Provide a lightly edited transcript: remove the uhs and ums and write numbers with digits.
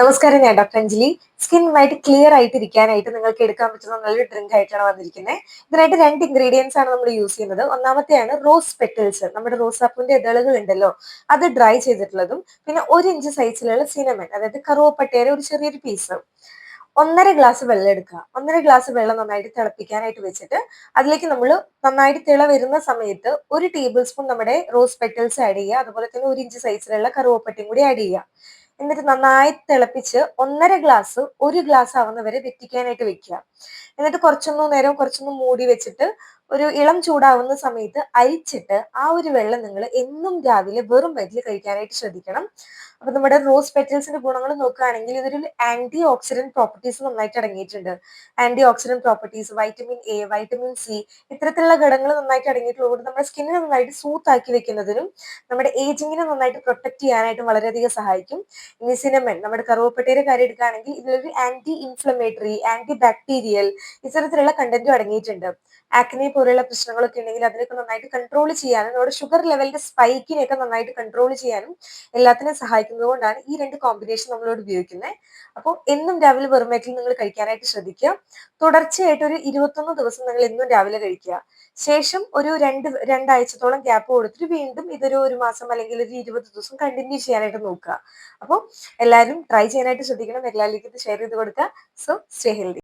നമസ്കാരം, ഞാൻ doctor Anjali. സ്കിന്നുമായിട്ട് clear ആയിട്ട് ഇരിക്കാനായിട്ട് നിങ്ങൾക്ക് എടുക്കാൻ പറ്റുന്ന നല്ലൊരു ഡ്രിങ്ക് ആയിട്ടാണ് വന്നിരിക്കുന്നത്. ഇതിനായിട്ട് 2 ഇൻഗ്രീഡിയൻസ് ആണ് നമ്മൾ യൂസ് ചെയ്യുന്നത്. ഒന്നാമത്തെയാണ് റോസ് പെറ്റൽസ്. നമ്മുടെ റോസാപ്പൂവിന്റെ ഇതളുകൾ ഉണ്ടല്ലോ, അത് ഡ്രൈ ചെയ്തിട്ടുള്ളതും, പിന്നെ 1 ഇഞ്ച് സൈസിലുള്ള സിനമൺ, അതായത് കറുവപ്പട്ടയുടെ ഒരു ചെറിയൊരു പീസ്. 1.5 ഗ്ലാസ് വെള്ളം എടുക്കുക. 1.5 ഗ്ലാസ് വെള്ളം നന്നായിട്ട് തിളപ്പിക്കാനായിട്ട് വെച്ചിട്ട് അതിലേക്ക് നമ്മൾ നന്നായിട്ട് തിള വരുന്ന സമയത്ത് 1 ടേബിൾ സ്പൂൺ നമ്മുടെ റോസ് പെറ്റൽസ് ആഡ് ചെയ്യുക. അതുപോലെ തന്നെ 1 ഇഞ്ച് സൈസിലുള്ള കറുവപ്പട്ടയും കൂടി ആഡ് ചെയ്യുക. എന്നിട്ട് നന്നായി തിളപ്പിച്ച് 1.5 ഗ്ലാസ് 1 ഗ്ലാസ് ആവുന്ന വരെ വറ്റിക്കാനായിട്ട് വെക്കുക. എന്നിട്ട് കുറച്ചൊന്ന് മൂടി വെച്ചിട്ട് ഒരു ഇളം ചൂടാവുന്ന സമയത്ത് അരിച്ചിട്ട് ആ ഒരു വെള്ളം നിങ്ങൾ എന്നും രാവിലെ വെറും വയറ്റിൽ കഴിക്കാനായിട്ട് ശ്രദ്ധിക്കണം. അപ്പൊ നമ്മുടെ റോസ് പെറ്റൽസിന്റെ ഗുണങ്ങൾ നോക്കുകയാണെങ്കിൽ ഇതൊരു ആന്റി ഓക്സിഡന്റ് പ്രോപ്പർട്ടീസ് നന്നായിട്ട് അടങ്ങിയിട്ടുണ്ട്. Antioxidant properties, vitamin A, vitamin C, ഇത്തരത്തിലുള്ള ഘടകങ്ങൾ നന്നായിട്ട് അടങ്ങിയിട്ടുള്ളത് നമ്മുടെ സ്കിന്നിനെ നന്നായിട്ട് സൂത്ത് ആക്കി വെക്കുന്നതിനും നമ്മുടെ ഏജിങ്ങിനെ നന്നായിട്ട് പ്രൊട്ടക്ട് ചെയ്യാനായിട്ടും വളരെയധികം സഹായിക്കും. ഇനി സിനമൺ, നമ്മുടെ കറുവപ്പട്ടയുടെ കാര്യം എടുക്കുകയാണെങ്കിൽ ഇതിലൊരു ആന്റി ഇൻഫ്ലമേറ്ററി, ആന്റി ബാക്ടീരിയൽ ഇത്തരത്തിലുള്ള കണ്ടന്റും അടങ്ങിയിട്ടുണ്ട്. ആക്നെ പോലെയുള്ള പ്രശ്നങ്ങളൊക്കെ ഉണ്ടെങ്കിൽ അതിനൊക്കെ നന്നായിട്ട് കൺട്രോൾ ചെയ്യാനും നമ്മുടെ ഷുഗർ ലെവലിന്റെ സ്പൈക്കിനെയൊക്കെ നന്നായിട്ട് കൺട്രോൾ ചെയ്യാനും എല്ലാത്തിനും സഹായിക്കുന്നത് കൊണ്ടാണ് ഈ 2 കോമ്പിനേഷൻ നമ്മളോട് ഉപയോഗിക്കുന്നത്. അപ്പോൾ എന്നും രാവിലെ വെറും വയറ്റിൽ നിങ്ങൾ കഴിക്കാനായിട്ട് ശ്രദ്ധിക്കുക. തുടർച്ചയായിട്ട് ഒരു 21 ദിവസം നിങ്ങൾ എന്നും രാവിലെ കഴിക്കുക. ശേഷം ഒരു രണ്ടാഴ്ചത്തോളം ഗ്യാപ്പ് കൊടുത്തിട്ട് വീണ്ടും ഇതൊരു 1 മാസം അല്ലെങ്കിൽ ഒരു 20 ദിവസം കണ്ടിന്യൂ ചെയ്യാനായിട്ട് നോക്കുക. അപ്പോൾ എല്ലാവരും ട്രൈ ചെയ്യാനായിട്ട് ശ്രദ്ധിക്കണം. എല്ലാവരിലേക്കും ഇത് ഷെയർ ചെയ്ത് കൊടുക്കുക. So stay healthy.